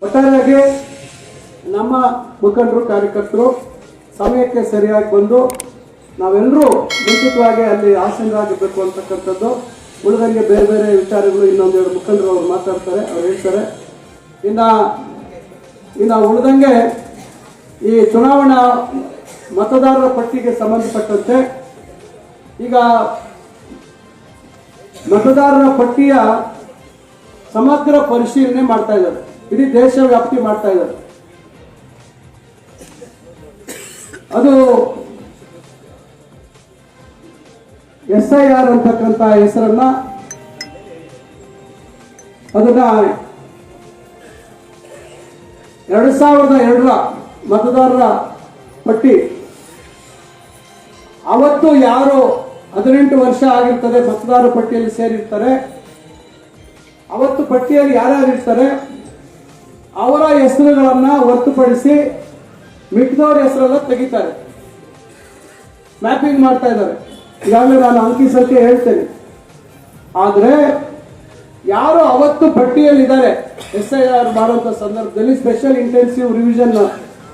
ಒಟ್ಟಾರೆಯಾಗಿ ನಮ್ಮ ಮುಖಂಡರು ಕಾರ್ಯಕರ್ತರು ಸಮಯಕ್ಕೆ ಸರಿಯಾಗಿ ಬಂದು ನಾವೆಲ್ಲರೂ ಮುಂಚಿತವಾಗಿ ಅಲ್ಲಿ ಆಸೀನರಾಗಬೇಕು ಅಂತಕ್ಕಂಥದ್ದು. ಉಳಿದಂಗೆ ಬೇರೆ ಬೇರೆ ವಿಚಾರಗಳು ಇನ್ನೊಂದೆರಡು ಮುಖಂಡರು ಅವರು ಮಾತಾಡ್ತಾರೆ, ಅವ್ರು ಹೇಳ್ತಾರೆ. ಇನ್ನು ಉಳಿದಂಗೆ ಈ ಚುನಾವಣಾ ಮತದಾರರ ಪಟ್ಟಿಗೆ ಸಂಬಂಧಪಟ್ಟಂತೆ ಈಗ ಮತದಾರರ ಪಟ್ಟಿಯ ಸಮಗ್ರ ಪರಿಶೀಲನೆ ಮಾಡ್ತಾ ಇದ್ದಾರೆ, ಇಡೀ ದೇಶ ವ್ಯಾಪ್ತಿ ಮಾಡ್ತಾ ಇದ್ದಾರೆ. ಅದು SIR ಅಂತಕ್ಕಂಥ ಹೆಸರನ್ನ ಅದನ್ನ 2002ರ ಮತದಾರರ ಪಟ್ಟಿ ಅವತ್ತು ಯಾರು 18 ವರ್ಷ ಆಗಿರ್ತದೆ ಮತದಾರರ ಪಟ್ಟಿಯಲ್ಲಿ ಸೇರಿರ್ತಾರೆ, ಅವತ್ತು ಪಟ್ಟಿಯಲ್ಲಿ ಯಾರ್ಯಾರು ಇರ್ತಾರೆ ಅವರ ಹೆಸರುಗಳನ್ನ ಹೊರತುಪಡಿಸಿ ಮಿಕ್ದವ್ರ ಹೆಸರೆಲ್ಲ ತೆಗಿತಾರೆ, ಮ್ಯಾಪಿಂಗ್ ಮಾಡ್ತಾ ಇದ್ದಾರೆ. ಈಗಾಗಲೇ ನಾನು ಅಂಕಿ ಸಂಖ್ಯೆ ಹೇಳ್ತೇನೆ. ಆದರೆ ಯಾರು ಅವತ್ತು ಪಟ್ಟಿಯಲ್ಲಿದ್ದಾರೆ SIR ಮಾಡುವಂಥ ಸಂದರ್ಭದಲ್ಲಿ, ಸ್ಪೆಷಲ್ ಇಂಟೆನ್ಸಿವ್ ರಿವಿಷನ್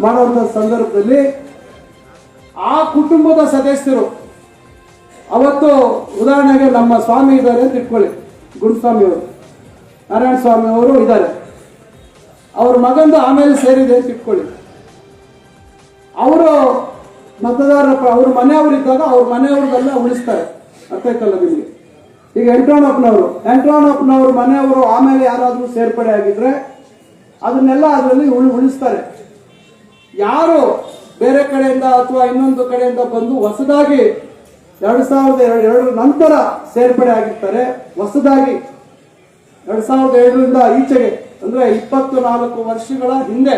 ಮಾಡುವಂಥ ಸಂದರ್ಭದಲ್ಲಿ ಆ ಕುಟುಂಬದ ಸದಸ್ಯರು ಅವತ್ತು, ಉದಾಹರಣೆಗೆ ನಮ್ಮ ಸ್ವಾಮಿ ಇದ್ದಾರೆ ಅಂತ ಇಟ್ಕೊಳ್ಳಿ, ಗುರುಸ್ವಾಮಿ ಅವರು, ನಾರಾಯಣ ಸ್ವಾಮಿ ಅವರು ಇದ್ದಾರೆ, ಅವ್ರ ಮಗಂದು ಆಮೇಲೆ ಸೇರಿದೆ ಅಂತ ಇಟ್ಕೊಳ್ಳಿ. ಅವರು ಮತದಾರರ ಅವ್ರ ಮನೆಯವರಿದ್ದಾಗ ಅವ್ರ ಮನೆಯವ್ರದೆಲ್ಲ ಉಳಿಸ್ತಾರೆ. ಅರ್ಥ ಆಯ್ತಲ್ಲ ನಿಮಗೆ? ಈಗ ಎಂಟ್ರಾನಪ್ಪನವರು ಮನೆಯವರು ಆಮೇಲೆ ಯಾರಾದ್ರೂ ಸೇರ್ಪಡೆ ಆಗಿದ್ರೆ ಅದನ್ನೆಲ್ಲ ಅದರಲ್ಲಿ ಉಳಿಸ್ತಾರೆ. ಯಾರು ಬೇರೆ ಕಡೆಯಿಂದ ಅಥವಾ ಇನ್ನೊಂದು ಕಡೆಯಿಂದ ಬಂದು ಹೊಸದಾಗಿ 2002 ನಂತರ ಸೇರ್ಪಡೆ ಆಗಿರ್ತಾರೆ, ಹೊಸದಾಗಿ 2002ರಿಂದ ಈಚೆಗೆ ಅಂದ್ರೆ 24 ವರ್ಷಗಳ ಹಿಂದೆ,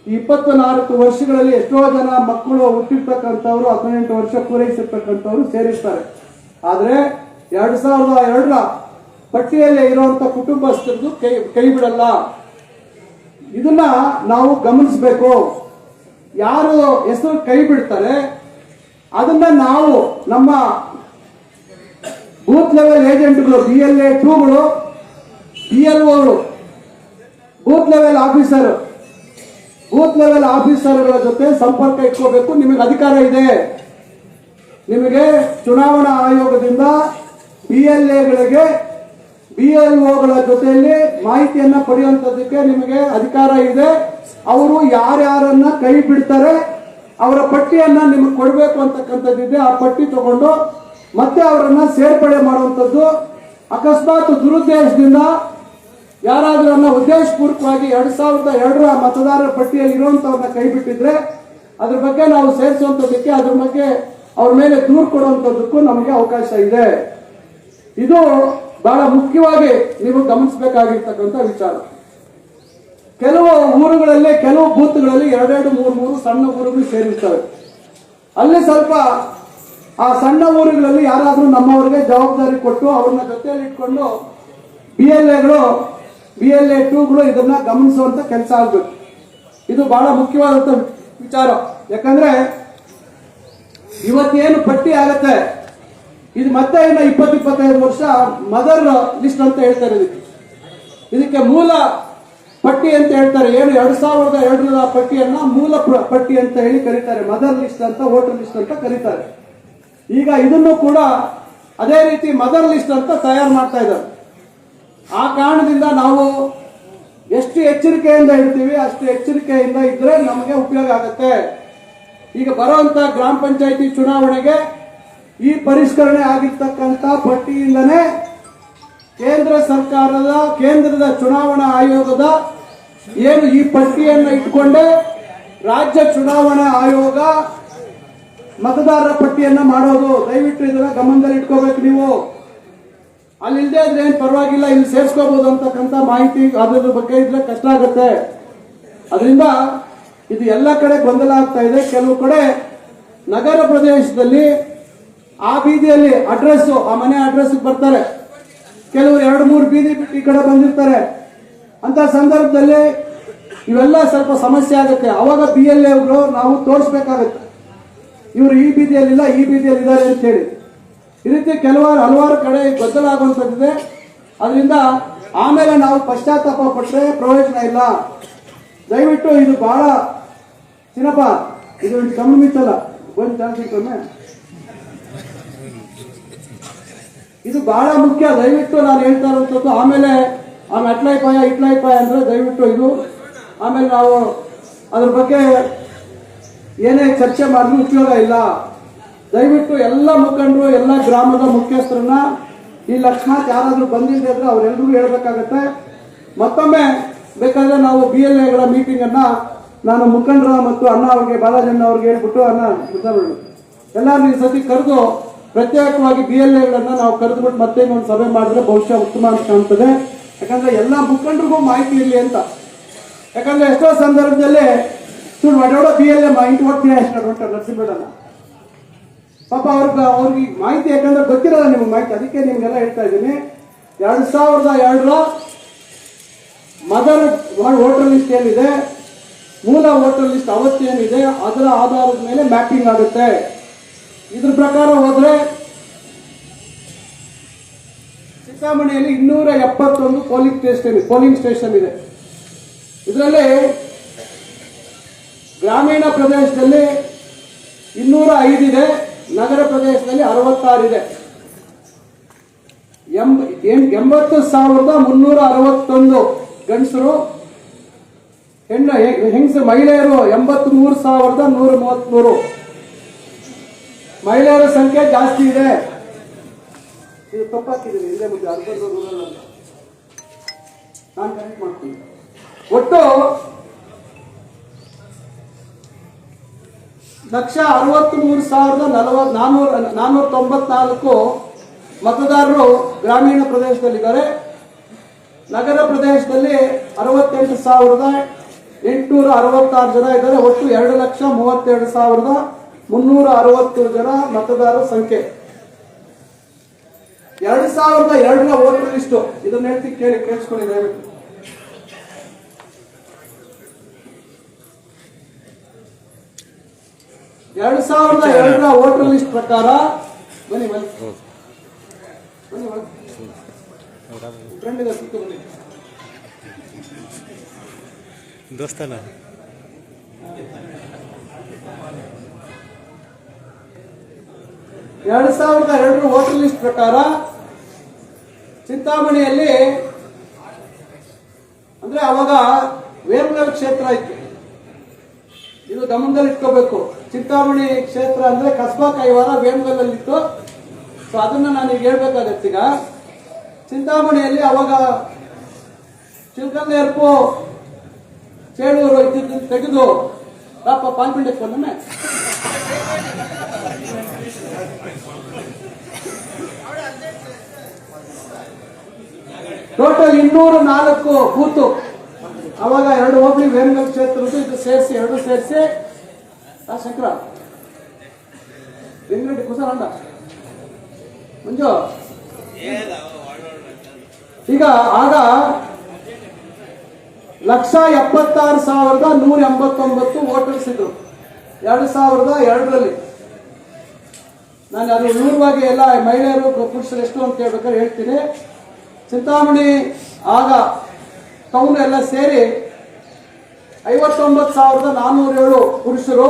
ಈ 24 ವರ್ಷಗಳಲ್ಲಿ ಎಷ್ಟೋ ಜನ ಮಕ್ಕಳು ಹುಟ್ಟಿರ್ತಕ್ಕಂಥವ್ರು 18 ವರ್ಷ ಪೂರೈಸಿರ್ತಕ್ಕಂಥವ್ರು ಸೇರಿರ್ತಾರೆ. ಆದ್ರೆ 2002ರ ಪಟ್ಟಿಯಲ್ಲಿ ಇರುವಂತ ಕುಟುಂಬಸ್ಥರದ್ದು ಕೈ ಬಿಡಲ್ಲ. ಇದನ್ನ ನಾವು ಗಮನಿಸಬೇಕು. ಯಾರು ಹೆಸರು ಕೈ ಬಿಡ್ತಾರೆ ಅದನ್ನ ನಾವು ನಮ್ಮ ಬೂತ್ ಲೆವೆಲ್ ಏಜೆಂಟ್ಗಳು, BLA 2ಗಳು, BLOಗಳು, ಬೂತ್ ಲೆವೆಲ್ ಆಫೀಸರ್ಗಳ ಜೊತೆ ಸಂಪರ್ಕ ಇಟ್ಕೋಬೇಕು. ನಿಮಗೆ ಅಧಿಕಾರ ಇದೆ. ನಿಮಗೆ ಚುನಾವಣಾ ಆಯೋಗದಿಂದ BLAಗಳಿಗೆ BLOಗಳ ಜೊತೆಯಲ್ಲಿ ಮಾಹಿತಿಯನ್ನ ಪಡೆಯುವಂತದಕ್ಕೆ ನಿಮಗೆ ಅಧಿಕಾರ ಇದೆ. ಅವರು ಯಾರ್ಯಾರನ್ನ ಕೈ ಬಿಡ್ತಾರೆ ಅವರ ಪಟ್ಟಿಯನ್ನ ನಿಮಗೆ ಕೊಡಬೇಕು ಅಂತಕ್ಕಂಥದ್ದಿದೆ. ಆ ಪಟ್ಟಿ ತಗೊಂಡು ಮತ್ತೆ ಅವರನ್ನ ಸೇರ್ಪಡೆ ಮಾಡುವಂಥದ್ದು. ಅಕಸ್ಮಾತ್ ದುರುದ್ದೇಶದಿಂದ ಯಾರಾದ್ರನ್ನ ಉದ್ದೇಶಪೂರ್ವಕವಾಗಿ 2002ರ ಮತದಾರರ ಪಟ್ಟಿಯಲ್ಲಿ ಇರುವಂತವ್ರನ್ನ ಕೈ ಬಿಟ್ಟಿದ್ರೆ ಅದ್ರ ಬಗ್ಗೆ ನಾವು ಸೇರಿಸುವಂತದಕ್ಕೆ, ಅದ್ರ ಬಗ್ಗೆ ಅವ್ರ ಮೇಲೆ ದೂರು ಕೊಡುವಂತದ್ದಕ್ಕೂ ನಮಗೆ ಅವಕಾಶ ಇದೆ. ಇದು ಬಹಳ ಮುಖ್ಯವಾಗಿ ನೀವು ಗಮನಿಸಬೇಕಾಗಿರ್ತಕ್ಕಂಥ ವಿಚಾರ. ಕೆಲವು ಊರುಗಳಲ್ಲಿ, ಕೆಲವು ಬೂತ್ಗಳಲ್ಲಿ 2-3 ಸಣ್ಣ ಊರುಗಳು ಸೇರಿರ್ತವೆ. ಅಲ್ಲಿ ಸ್ವಲ್ಪ ಆ ಸಣ್ಣ ಊರುಗಳಲ್ಲಿ ಯಾರಾದ್ರೂ ನಮ್ಮವರಿಗೆ ಜವಾಬ್ದಾರಿ ಕೊಟ್ಟು ಅವ್ರನ್ನ ಜೊತೆಯಲ್ಲಿ ಇಟ್ಕೊಂಡು BLA 2ಗಳು ಇದನ್ನ ಗಮನಿಸುವಂತ ಕೆಲಸ ಆಗ್ಬೇಕು. ಇದು ಬಹಳ ಮುಖ್ಯವಾದಂತ ವಿಚಾರ. ಯಾಕಂದ್ರೆ ಇವತ್ತೇನು ಪಟ್ಟಿ ಆಗತ್ತೆ ಇದು ಮತ್ತೆ ಇನ್ನು 20-25 ವರ್ಷ ಮದರ್ ಲಿಸ್ಟ್ ಅಂತ ಹೇಳ್ತಾರೆ. ಇದಕ್ಕೆ ಮೂಲ ಪಟ್ಟಿ ಅಂತ ಹೇಳ್ತಾರೆ. ಏನು 2002ರ ಪಟ್ಟಿಯನ್ನ ಮೂಲ ಪಟ್ಟಿ ಅಂತ ಹೇಳಿ ಕರೀತಾರೆ. ಮದರ್ ಲಿಸ್ಟ್ ಅಂತ, ವೋಟರ್ ಲಿಸ್ಟ್ ಅಂತ ಕರೀತಾರೆ. ಈಗ ಇದನ್ನು ಕೂಡ ಅದೇ ರೀತಿ ಮದರ್ ಲಿಸ್ಟ್ ಅಂತ ತಯಾರು ಮಾಡ್ತಾ ಇದ್ದಾರೆ. ಆ ಕಾರಣದಿಂದ ನಾವು ಎಷ್ಟು ಎಚ್ಚರಿಕೆಯಿಂದ ಇರ್ತೀವಿ ಅಷ್ಟು ಎಚ್ಚರಿಕೆಯಿಂದ ಇದ್ರೆ ನಮಗೆ ಉಪಯೋಗ ಆಗುತ್ತೆ. ಈಗ ಬರುವಂತ ಗ್ರಾಮ ಪಂಚಾಯಿತಿ ಚುನಾವಣೆಗೆ ಈ ಪರಿಷ್ಕರಣೆ ಆಗಿರ್ತಕ್ಕಂಥ ಪಟ್ಟಿಯಿಂದನೇ ಕೇಂದ್ರದ ಚುನಾವಣಾ ಆಯೋಗದ ಏನು ಈ ಪಟ್ಟಿಯನ್ನು ಇಟ್ಕೊಂಡೆ ರಾಜ್ಯ ಚುನಾವಣಾ ಆಯೋಗ ಮತದಾರರ ಪಟ್ಟಿಯನ್ನ ಮಾಡೋದು. ದಯವಿಟ್ಟು ಇದನ್ನ ಗಮನದಲ್ಲಿ ಇಟ್ಕೋಬೇಕು ನೀವು. ಅಲ್ಲಿ ಇಲ್ಲದೆ ಇದ್ರೆ ಏನ್ ಪರವಾಗಿಲ್ಲ, ಇಲ್ಲಿ ಸೇರಿಸ್ಕೋಬಹುದು ಅಂತಕ್ಕಂಥ ಮಾಹಿತಿ ಅದ್ರ ಬಗ್ಗೆ ಇದ್ರೆ ಕಷ್ಟ ಆಗುತ್ತೆ. ಅದರಿಂದ ಇದು ಎಲ್ಲ ಕಡೆ ಗೊಂದಲ ಆಗ್ತಾ ಇದೆ. ಕೆಲವು ಕಡೆ ನಗರ ಪ್ರದೇಶದಲ್ಲಿ ಆ ಬೀದಿಯಲ್ಲಿ ಅಡ್ರೆಸ್, ಆ ಮನೆ ಅಡ್ರೆಸ್ ಬರ್ತಾರೆ, ಕೆಲವರು 2-3 ಬೀದಿ ಬಿಟ್ಟು ಈ ಕಡೆ ಬಂದಿರ್ತಾರೆ. ಅಂತ ಸಂದರ್ಭದಲ್ಲಿ ಇವೆಲ್ಲ ಸ್ವಲ್ಪ ಸಮಸ್ಯೆ ಆಗುತ್ತೆ. ಅವಾಗ BLAಗಳು ನಾವು ತೋರಿಸ್ಬೇಕಾಗುತ್ತೆ, ಇವರು ಈ ಬೀದಿಯಲ್ಲಿಲ್ಲ, ಈ ಬೀದಿಯಲ್ಲಿ ಇದ್ದಾರೆ ಅಂತ ಹೇಳಿ. ಈ ರೀತಿ ಹಲವಾರು ಕಡೆ ಗೊಂದಲ ಆಗುವಂಥದ್ದಿದೆ. ಅದರಿಂದ ಆಮೇಲೆ ನಾವು ಪಶ್ಚಾತ್ತಾಪ ಪಟ್ಟರೆ ಪ್ರಯೋಜನ ಇಲ್ಲ. ದಯವಿಟ್ಟು ಇದು ಬಹಳ ಚಿನ್ನಪ್ಪ, ಇದು ಗಮನಿಸಲ್ಲ ಒಂದು ಚಾನ್ಸ್ ಇಟ್ಟೊಮ್ಮೆ, ಇದು ಬಹಳ ಮುಖ್ಯ. ದಯವಿಟ್ಟು ನಾನು ಹೇಳ್ತಾ ಇರುವಂಥದ್ದು. ಆಮೇಲೆ ಇಟ್ಲಾಯ್ಪಾಯ ಅಂದ್ರೆ ದಯವಿಟ್ಟು ಇದು ಆಮೇಲೆ ನಾವು ಅದ್ರ ಬಗ್ಗೆ ಏನೇ ಚರ್ಚೆ ಮಾಡಿದ್ರೂ ಉಪಯೋಗ ಇಲ್ಲ. ದಯವಿಟ್ಟು ಎಲ್ಲ ಮುಖಂಡರು, ಎಲ್ಲ ಗ್ರಾಮದ ಮುಖ್ಯಸ್ಥರನ್ನ ಈ ಲಕ್ಷಣಾತ್ ಯಾರಾದ್ರೂ ಬಂದಿದೆ ಅಂದ್ರೆ ಅವರೆಲ್ಲರಿಗೂ ಹೇಳ್ಬೇಕಾಗತ್ತೆ. ಮತ್ತೊಮ್ಮೆ ಬೇಕಾದ್ರೆ ನಾವು BLAಗಳ ಮೀಟಿಂಗ್ ಅನ್ನ ನಾನು ಮುಖಂಡರ ಮತ್ತು ಅಣ್ಣ ಅವ್ರಿಗೆ, ಬಾಲಾಜಣ್ಣ ಅವ್ರಿಗೆ ಹೇಳ್ಬಿಟ್ಟು ಎಲ್ಲಾರು ಈ ಸತಿ ಕರೆದು ಪ್ರತ್ಯೇಕವಾಗಿ BLAಗಳನ್ನ ನಾವು ಕರೆದ್ಬಿಟ್ಟು ಮತ್ತೆ ಒಂದು ಸಭೆ ಮಾಡಿದ್ರೆ ಬಹುಶಃ ಉತ್ತಮ ಅಂತ ಕಾಣ್ತದೆ. ಯಾಕಂದ್ರೆ ಎಲ್ಲ ಮುಖಂಡರಿಗೂ ಮಾಹಿತಿ ಇರಲಿ ಅಂತ. ಯಾಕಂದ್ರೆ ಎಷ್ಟೋ ಸಂದರ್ಭದಲ್ಲಿ ಒಡೋಡ BLA ಮಾಹಿತಿ ಕೊಡ್ತೀನಿ ಅಷ್ಟು ನರಸಿಂಹಣ್ಣ ಪಾಪ ಅವ್ರಿಗೆ ಮಾಹಿತಿ ಯಾಕಂದ್ರೆ ಗೊತ್ತಿರಲ್ಲ ನಿಮ್ಗೆ ಮಾಹಿತಿ. ಅದಕ್ಕೆ ನಿಮ್ಗೆಲ್ಲ ಹೇಳ್ತಾ ಇದ್ದೀನಿ. 2002ರ ಮದರ್ ವೋಟರ್ ಲಿಸ್ಟ್ ಏನಿದೆ, ಮೂಲ ವೋಟರ್ ಲಿಸ್ಟ್ ಅವತ್ತೇನಿದೆ ಅದರ ಆಧಾರದ ಮೇಲೆ ಮ್ಯಾಪಿಂಗ್ ಆಗುತ್ತೆ. ಇದ್ರ ಪ್ರಕಾರ ಹೋದ್ರೆ ಚಿಂತಾಮಣಿಯಲ್ಲಿ 271 ಪೋಲಿಂಗ್ ಸ್ಟೇಷನ್ ಇದೆ. ಇದರಲ್ಲಿ ಗ್ರಾಮೀಣ ಪ್ರದೇಶದಲ್ಲಿ 205 ಇದೆ, ನಗರ ಪ್ರದೇಶದಲ್ಲಿ 66 ಇದೆ. 80,361 ಗಂಡಸರು, ಹೆಂಗಸರು ಮಹಿಳೆಯರು 83,133. ಮಹಿಳೆಯರ ಸಂಖ್ಯೆ ಜಾಸ್ತಿ ಇದೆ. ಇದು ತಪ್ಪಾಕಿದ್ದೀನಿ, ಇಲ್ಲೇ ಮುಂದೆ ನಾನು ಕನೆಕ್ಟ್ ಮಾಡ್ತೀನಿ. ಒಟ್ಟು 1,63,494 ಮತದಾರರು ಗ್ರಾಮೀಣ ಪ್ರದೇಶದಲ್ಲಿದ್ದಾರೆ. ನಗರ ಪ್ರದೇಶದಲ್ಲಿ 68,866 ಜನ ಇದ್ದಾರೆ. ಒಟ್ಟು 2,32,360 ಜನ ಮತದಾರರ ಸಂಖ್ಯೆ. 2002ರ ವೋಟರ್ ಲಿಸ್ಟ್ ಇದನ್ನ ಹೇಳ್ತಿ ಕೇಳಿಸ್ಕೊಳ್ಳಿ ದಯವಿಟ್ಟು. 2002ರ ವೋಟರ್ ಲಿಸ್ಟ್ ಪ್ರಕಾರ ಬನ್ನಿ ದೋಸ್ತನ 2002ರ ವೋಟರ್ ಲಿಸ್ಟ್ ಪ್ರಕಾರ ಚಿಂತಾಮಣಿಯಲ್ಲಿ ಅಂದ್ರೆ ಅವಾಗ ವೇಮಗಲ್ ಕ್ಷೇತ್ರ ಇತ್ತು. ಇದು ಗಮನದಲ್ಲಿ ಇಟ್ಕೋಬೇಕು. ಚಿಂತಾಮಣಿ ಕ್ಷೇತ್ರ ಅಂದ್ರೆ ಕಸ್ಬಾ ಕೈವಾರ ವೇಮಗಲ್ಲಲ್ಲಿತ್ತು. ಸೊ ಅದನ್ನ ನಾನೀಗ ಹೇಳ್ಬೇಕಾಗತ್ತೆ. ಈಗ ಚಿಂತಾಮಣಿಯಲ್ಲಿ ಅವಾಗ ಚಿಲ್ಕಲ್ನೇರ್ಪು ಚೇಳೂರು ಇದ್ದಿದ್ದು ತೆಗೆದು ಪಾಪ ಪಾಲ್ಪಿಂಡಕ್ಕೆ ಬಂದನೆ ಟೋಟಲ್ 204 ಬೂತು. ಅವಾಗ 2 ಹೋಬಳಿ ವೇಮಗಲ್ ಕ್ಷೇತ್ರದ್ದು ಇದು ಸೇರಿಸಿ 2 ಸೇರಿಸಿ ಶಂಕರ ಬೆಂಗಳೂರು ಕುಸರಂಡ ಮಂಜು ಈಗ ಆಗ 1,76,189 ವೋಟರ್ಸ್ ಇದ್ರು 2002ರಲ್ಲಿ. ನಾನು ಅದು ವಿವರವಾಗಿ ಎಲ್ಲ ಮಹಿಳೆಯರು ಪುರುಷರು ಎಷ್ಟು ಅಂತ ಹೇಳ್ಬೇಕಾದ್ರೆ ಹೇಳ್ತೀನಿ. ಚಿಂತಾಮಣಿ ಆಗ ಟೌನ್ ಎಲ್ಲ ಸೇರಿ 59,407 ಪುರುಷರು,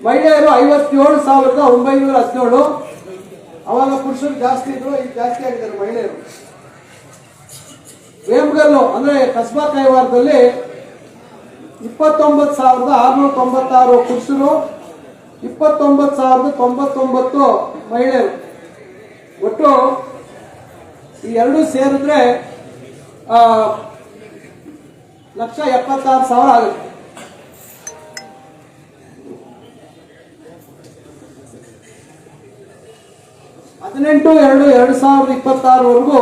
ಮಹಿಳೆಯರು 57,917. ಅವಾಗ ಪುರುಷರು ಜಾಸ್ತಿ ಇದ್ರು, ಈಗ ಜಾಸ್ತಿ ಆಗಿದ್ದಾರೆ ಮಹಿಳೆಯರು. ವೇಮಗಲ್ಲು ಅಂದ್ರೆ ಕಸ್ಬಾ ಕೈವಾರದಲ್ಲಿ 29,696 ಪುರುಷರು, 29,099 ಮಹಿಳೆಯರು. ಒಟ್ಟು ಈ ಎರಡು ಸೇರಿದ್ರೆ 1,76,000 ಆಗುತ್ತೆ. ಹದಿನೆಂಟು 2/2026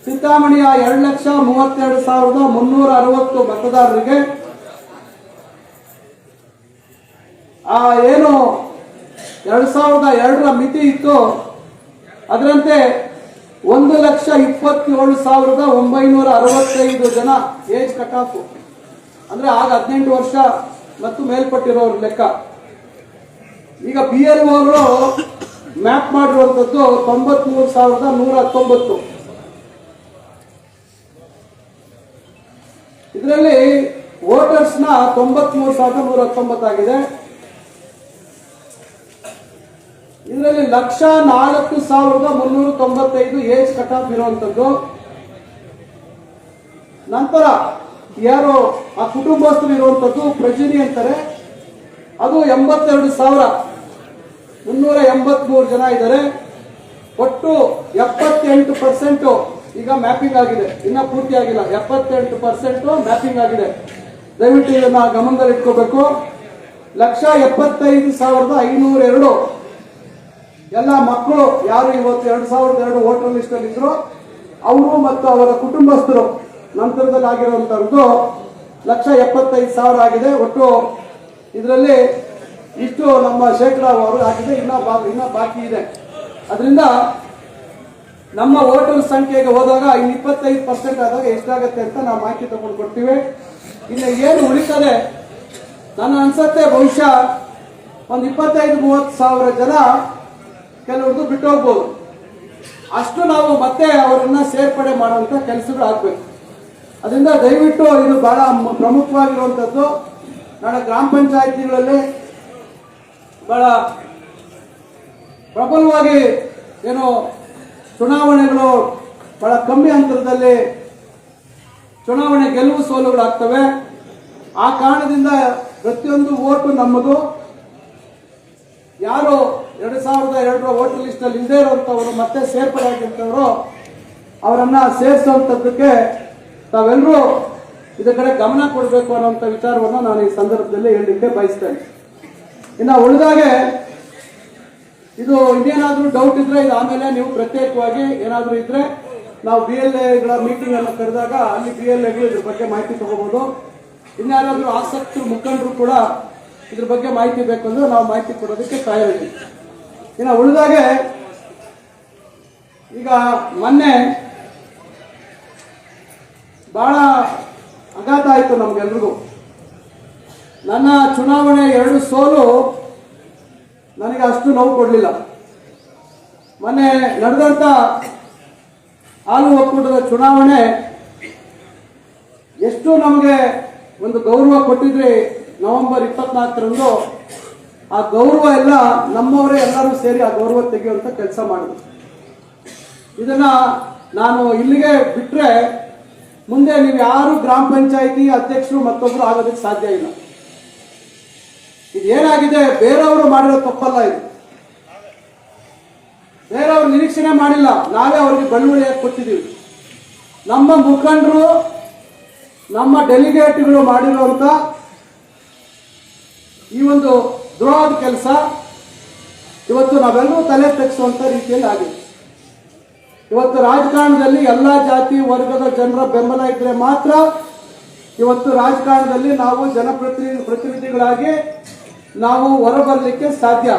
ಚಿಂತಾಮಣಿಯ 2,32,360 ಮತದಾರರಿಗೆ ಏನು 2002ರ ಮಿತಿ ಇತ್ತು ಅದರಂತೆ 1,27,965 ಜನ ಏಜ್ ಕಟ್ ಆಫ್ ಅಂದ್ರೆ ಆಗ 18 ವರ್ಷ ಮತ್ತು ಮೇಲ್ಪಟ್ಟಿರೋರು ಲೆಕ್ಕ. ಈಗ BLOಗಳು ಮ್ಯಾಪ್ ಮಾಡಿರುವಂತದ್ದು 93,119. ಇದರಲ್ಲಿ ವೋಟರ್ಸ್ನ 93,119 ಆಗಿದೆ. ಇದರಲ್ಲಿ 1,04,395 ಏಜ್ ಕಟ್ ಆಫ್ ಇರುವಂತದ್ದು. ನಂತರ ಯಾರು ಆ ಕುಟುಂಬಸ್ಥರು ಇರುವಂತದ್ದು ಪ್ರಜಿನಿ ಅಂತಾರೆ, ಅದು 82,383 ಜನ ಇದ್ದಾರೆ. ಒಟ್ಟು 78% ಈಗ ಮ್ಯಾಪಿಂಗ್ ಆಗಿದೆ, ಇನ್ನ ಪೂರ್ತಿ ಆಗಿಲ್ಲ. 78% ಮ್ಯಾಪಿಂಗ್ ಆಗಿದೆ. ದಯವಿಟ್ಟು ಇದನ್ನ ಗಮನದಲ್ಲಿ ಇಟ್ಕೋಬೇಕು. 1,75,502 ಎಲ್ಲ ಮಕ್ಕಳು ಯಾರು ಇವತ್ತು 2002 ವೋಟರ್ ಲಿಸ್ಟ್ ಅಲ್ಲಿ ಇದ್ರು ಅವರು ಮತ್ತು ಅವರ ಕುಟುಂಬಸ್ಥರು ನಂತರದಲ್ಲಿ ಆಗಿರುವಂತಹದ್ದು 1,75,000 ಆಗಿದೆ. ಒಟ್ಟು ಇದರಲ್ಲಿ ಇಷ್ಟು ನಮ್ಮ ಶೇಕಡಾವಾರು ಆಗಿದೆ, ಇನ್ನ ಬಾಕಿ ಇದೆ. ಅದರಿಂದ ನಮ್ಮ ವೋಟರ್ ಸಂಖ್ಯೆಗೆ ಹೋದಾಗ 25% ಆದಾಗ ಎಷ್ಟಾಗತ್ತೆ ಅಂತ ನಾವು ಮಾಹಿತಿ ತಗೊಂಡು ಕೊಡ್ತೀವಿ. ಇನ್ನು ಏನು ಉಳಿತದೆ ನನ್ನ ಅನ್ಸತ್ತೆ ಬಹುಶಃ ಒಂದು 25-30 ಸಾವಿರ ಜನ ಕೆಲವ್ರದ್ದು ಬಿಟ್ಟು ಹೋಗ್ಬೋದು. ಅಷ್ಟು ನಾವು ಮತ್ತೆ ಅವರನ್ನ ಸೇರ್ಪಡೆ ಮಾಡುವಂತ ಕೆಲಸಗಳು ಆಗ್ಬೇಕು. ಅದರಿಂದ ದಯವಿಟ್ಟು ಇದು ಬಹಳ ಪ್ರಮುಖವಾಗಿರುವಂತದ್ದು. ನಾಳೆ ಗ್ರಾಮ ಪಂಚಾಯತಿಗಳಲ್ಲಿ ಬಹಳ ಪ್ರಬಲವಾಗಿ ಏನು ಚುನಾವಣೆಗಳು ಬಹಳ ಕಮ್ಮಿ ಅಂತರದಲ್ಲಿ ಚುನಾವಣೆ ಗೆಲುವು ಸೋಲುಗಳಾಗ್ತವೆ. ಆ ಕಾರಣದಿಂದ ಪ್ರತಿಯೊಂದು ಓಟು ನಮ್ಮದು. ಯಾರು 2002 ವೋಟರ್ ಲಿಸ್ಟ್ ಅಲ್ಲಿ ಇಲ್ಲದೆ ಇರುವಂತವರು ಮತ್ತೆ ಸೇರ್ಪಡೆ ಆಗಿರ್ತವರು ಅವರನ್ನ ಸೇರಿಸುವಂತದ್ದಕ್ಕೆ ತಾವೆಲ್ಲರೂ ಇದರ ಕಡೆ ಗಮನ ಕೊಡಬೇಕು ಅನ್ನುವಂಥ ವಿಚಾರವನ್ನು ನಾನು ಈ ಸಂದರ್ಭದಲ್ಲಿ ಹೇಳಲಿಕ್ಕೆ ಬಯಸ್ತೇನೆ. ಇನ್ನು ಉಳಿದಾಗೆ ಇದು ಇನ್ನೇನಾದ್ರೂ ಡೌಟ್ ಇದ್ರೆ ಇದು ಆಮೇಲೆ ನೀವು ಪ್ರತ್ಯೇಕವಾಗಿ ಏನಾದ್ರೂ ಇದ್ರೆ ನಾವು BLAಗಳ ಮೀಟಿಂಗ್ ಅನ್ನು ಕರೆದಾಗ ಅಲ್ಲಿ BLAಗಳು ಇದ್ರ ಬಗ್ಗೆ ಮಾಹಿತಿ ತಗೋಬಹುದು. ಇನ್ಯಾರಾದ್ರೂ ಆಸಕ್ತರು ಮುಖಂಡರು ಕೂಡ ಇದ್ರ ಬಗ್ಗೆ ಮಾಹಿತಿ ಬೇಕಂದ್ರೆ ನಾವು ಮಾಹಿತಿ ಕೊಡೋದಕ್ಕೆ ತಯಾರಿದ್ದೀವಿ. ಇನ್ನು ಉಳಿದಾಗೆ ಈಗ ಮೊನ್ನೆ ಬಹಳ ಆಘಾತ ಆಯಿತು ನಮ್ಗೆಲ್ರಿಗೂ. ನನ್ನ ಚುನಾವಣೆ 2 ಸೋಲು ನನಗೆ ಅಷ್ಟು ನೋವು ಕೊಡಲಿಲ್ಲ. ಮೊನ್ನೆ ನಡೆದಂತ ಹಾಲು ಒಕ್ಕೂಟದ ಚುನಾವಣೆ ಎಷ್ಟು ನಮಗೆ ಒಂದು ಗೌರವ ಕೊಟ್ಟಿದ್ರಿ. ನವೆಂಬರ್ 24ರಂದು ಆ ಗೌರವ ಎಲ್ಲ ನಮ್ಮವರೇ ಎಲ್ಲರೂ ಸೇರಿ ಆ ಗೌರವ ತೆಗೆಯುವಂತ ಕೆಲಸ ಮಾಡಿದ್ರು. ಇದನ್ನ ನಾನು ಇಲ್ಲಿಗೆ ಬಿಟ್ರೆ ಮುಂದೆ ನೀವು ಯಾರು ಗ್ರಾಮ ಪಂಚಾಯಿತಿ ಅಧ್ಯಕ್ಷರು ಮತ್ತೊಬ್ರು ಆಗೋದಕ್ಕೆ ಸಾಧ್ಯ ಇಲ್ಲ. ಇದೇನಾಗಿದೆ ಬೇರೆಯವರು ಮಾಡಿರೋ ತಪ್ಪಲ್ಲ. ಇದು ಬೇರೆಯವರು ನಿರೀಕ್ಷಣೆ ಮಾಡಿಲ್ಲ, ನಾವೇ ಅವರಿಗೆ ಬಳುವಳಿ ಕೊಟ್ಟಿದ್ದೀವಿ. ನಮ್ಮ ಮುಖಂಡರು ನಮ್ಮ ಡೆಲಿಗೇಟ್ಗಳು ಮಾಡಿರುವಂತ ಈ ಒಂದು ದ್ರೋಹದ ಕೆಲಸ ಇವತ್ತು ನಾವೆಲ್ಲರೂ ತಲೆ ತೆಗೆಸುವಂತ ರೀತಿಯಲ್ಲಿ ಆಗಿದೆ. ಇವತ್ತು ರಾಜಕಾರಣದಲ್ಲಿ ಎಲ್ಲಾ ಜಾತಿ ವರ್ಗದ ಜನರ ಬೆಂಬಲ ಇದ್ರೆ ಮಾತ್ರ ಇವತ್ತು ರಾಜಕಾರಣದಲ್ಲಿ ನಾವು ಜನಪ್ರತಿನಿಧಿಗಳಾಗಿ ನಾವು ಹೊರಬರಲಿಕ್ಕೆ ಸಾಧ್ಯ.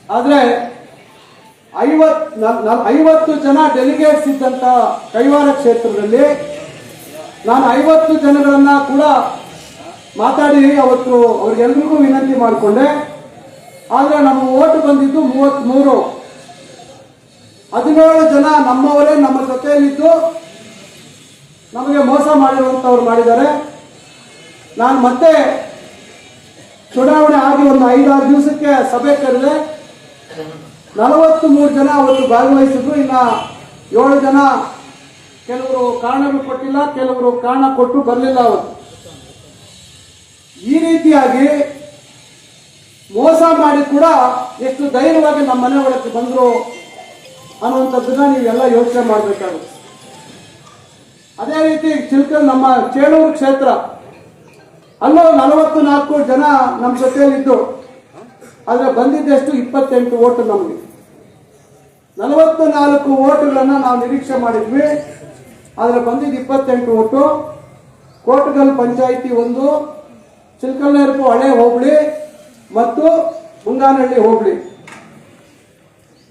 ಆದ್ರೆ 50 ಜನ ಡೆಲಿಗೇಟ್ಸ್ ಇದ್ದಂತ ಕೈವಾರ ಕ್ಷೇತ್ರದಲ್ಲಿ ನಾನು 50 ಜನಗಳನ್ನ ಕೂಡ ಮಾತಾಡಿ ಅವತ್ತು ಅವ್ರಿಗೆಲ್ರಿಗೂ ವಿನಂತಿ ಮಾಡಿಕೊಂಡೆ. ಆದ್ರೆ ನಮ್ಮ ಓಟ್ ಬಂದಿದ್ದು 33. 17 ಜನ ನಮ್ಮವರೇ ನಮ್ಮ ಜೊತೆಯಲ್ಲಿದ್ದು ನಮಗೆ ಮೋಸ ಮಾಡಿರುವಂತವ್ರು ಮಾಡಿದ್ದಾರೆ. ನಾನು ಮತ್ತೆ ಚುನಾವಣೆ ಆಗಿ ಒಂದು 5-6 ದಿವಸಕ್ಕೆ ಸಭೆ ಕರೆದೆ. 43 ಜನ ಅವತ್ತು ಭಾಗವಹಿಸಿದ್ರು. ಇನ್ನ 7 ಜನ ಕೆಲವರು ಕಾರಣಗಳು ಕೊಟ್ಟಿಲ್ಲ, ಕೆಲವರು ಕಾರಣ ಕೊಟ್ಟು ಬರಲಿಲ್ಲ. ಅವತ್ತು ಈ ರೀತಿಯಾಗಿ ಮೋಸ ಮಾಡಿ ಕೂಡ ಎಷ್ಟು ಧೈರ್ಯವಾಗಿ ನಮ್ಮ ಮನೆ ಒಳಗೆ ಬಂದ್ರು ಅನ್ನುವಂಥದ್ದನ್ನ ನೀವೆಲ್ಲ ಯೋಚನೆ ಮಾಡಬೇಕಾಗುತ್ತೆ. ಅದೇ ರೀತಿ ಚಿಲ್ಕಲ್ ನಮ್ಮ ಚೇಳೂರು ಕ್ಷೇತ್ರ ಅಲ್ಲೂ 44 ಜನ ನಮ್ಮ ಜೊತೆಯಲ್ಲಿದ್ದು, ಆದ್ರೆ ಬಂದಿದ್ದೆಷ್ಟು 28 ಓಟು. ನಮಗೆ 44 ಓಟುಗಳನ್ನ ನಾವು ನಿರೀಕ್ಷೆ ಮಾಡಿದ್ವಿ, ಆದ್ರೆ ಬಂದಿದ್ದು 28 ಓಟು. ಕೋಟಗಲ್ ಪಂಚಾಯಿತಿ 1, ಚಿಲ್ಕಲ್ನೆರಪು ಹಳೆ ಹೋಬಳಿ ಮತ್ತು ಮುಂಗಾನಹಳ್ಳಿ ಹೋಬಳಿ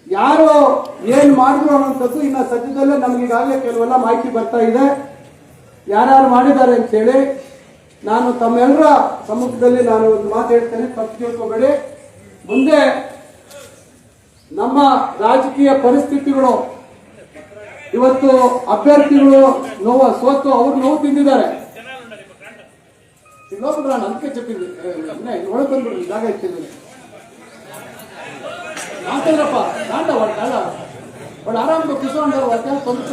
ಯಾರು ಏನ್ ಮಾಡಿದ್ರು ಅನ್ನೋಂಥದ್ದು ಇನ್ನ ಸದ್ಯದಲ್ಲೇ ನಮಗೀಗಾಗಲೇ ಕೆಲವೆಲ್ಲ ಮಾಹಿತಿ ಬರ್ತಾ ಇದೆ, ಯಾರ್ಯಾರು ಮಾಡಿದ್ದಾರೆ ಅಂತ ಹೇಳಿ. ನಾನು ತಮ್ಮೆಲ್ಲರ ಸಮ್ಮುಖದಲ್ಲಿ ನಾನು ಒಂದು ಮಾತು ಹೇಳ್ತೇನೆ, ತಪ್ಪು ತಿಳ್ಕೋಬೇಡಿ. ಮುಂದೆ ನಮ್ಮ ರಾಜಕೀಯ ಪರಿಸ್ಥಿತಿಗಳು ಇವತ್ತು ಅಭ್ಯರ್ಥಿಗಳು ಸೋತು ಅವ್ರು ನೋವು ತಿಂದಿದ್ದಾರೆ. ಇನ್ನೊಬ್ರು ನಾನು ಅದಕ್ಕೆ చెప్పింది ಒಳಗೆ ಬಂದ್ಬಿಡ್ರಿ ಜಾಗ ಇಟ್ಟಿದ್ದೀನಿ ಮಾತಾಡ್ರಪ್ಪ. ನಾಟ వాళ్ళు ఆరాంగా కూర్చోంటారు వాళ్ళ తొందర